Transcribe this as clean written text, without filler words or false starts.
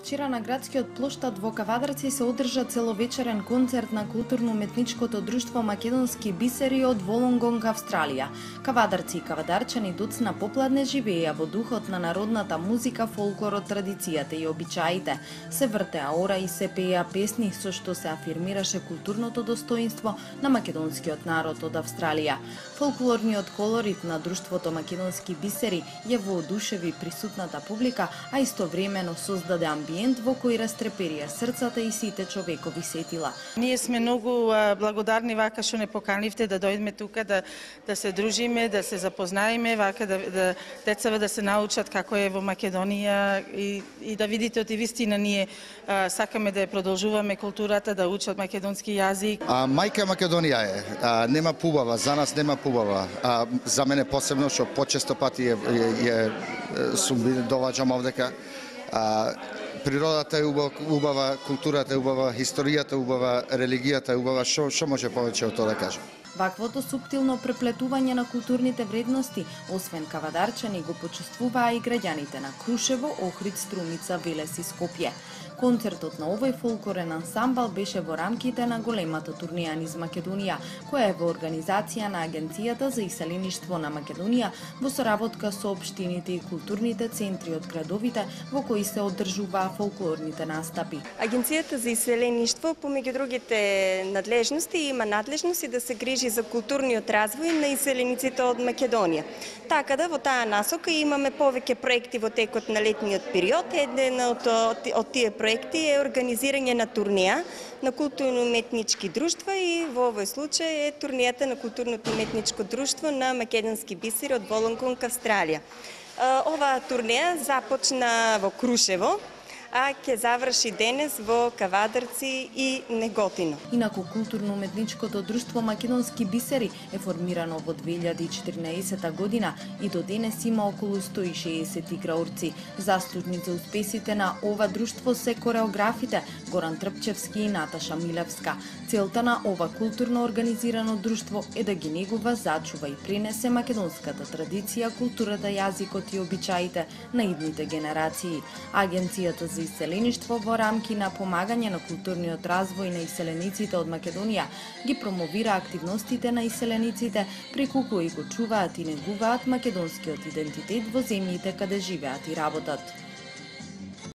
Вчера на градскиот плоштад во Кавадарци се одржа целовечерен концерт на културно-уметничкото друштво Македонски бисери од Волонгонг, Австралија. Кавадарци и кавадарчани доцна попладне живееја во духот на народната музика, фолклорот, традицијата и обичаите. Се вртеа ора и се пееа песни со што се афирмираше културното достоинство на македонскиот народ од Австралија. Фолклорниот колорит на друштвото Македонски бисери ја воодушеви присутната публика, а истовремено создаде амбиент во кој растреперија срцата и сите човекови сетила. Ние сме многу благодарни вака што не поканивте да дојдеме тука да се дружиме, да се запознаеме, вака да децава да се научат како е во Македонија и да видите од вистина ние сакаме да ја продолжуваме културата, да учат македонски јазик. Мајка Македонија е, нема побава, за нас нема побава. За мене посебно што почесто пати сум доваѓам овдека. Природата е убава, културата е убава, историјата е убава, религијата е убава, што може повеќе од тоа да кажем? Ваквото суптилно преплетување на културните вредности, освен кавадарчани, го почувствуваа и граѓаните на Крушево, Охрид, Струмица, Велес и Скопје. Концертот на овој фолклорен ансамбл беше во рамките на големата турнеја низ Македонија, која е во организација на Агенцијата за иселеништво на Македонија во соработка со општините и културните центри од градовите во кои се одржуваа фолклорните настапи. Агенцијата за иселеништво, помеѓу другите надлежности, има надлежност и да се грижи за културниот развој на иселениците од Македонија. Така да во таа насока имаме повеќе проекти во текот на летниот период. Еден од тие проекти е организирање на турнеја на културно-уметнички друштва и во овој случај е турнејата на културно-уметничко друштво на Македонски бисери од Волонгонг, Австралија. Оваа турнеја започна во Крушево, а ќе заврши денес во Кавадарци и Неготино. Инаку културно-уметничкото друштво Македонски бисери е формирано во 2014 година и до денес има околу 160 играорци. Заслужни за успесите на ова друштво се кореографите Горан Трпчевски и Наташа Милевска. Целта на ова културно организирано друштво е да ги негува, зачува и пренесе македонската традиција, културата, јазикот и обичаите на идните генерации. Агенцијата за иселеништво во рамки на помагање на културниот развој на иселениците од Македонија ги промовира активностите на иселениците преку кои го чуваат и негуваат македонскиот идентитет во земјите каде живеат и работат.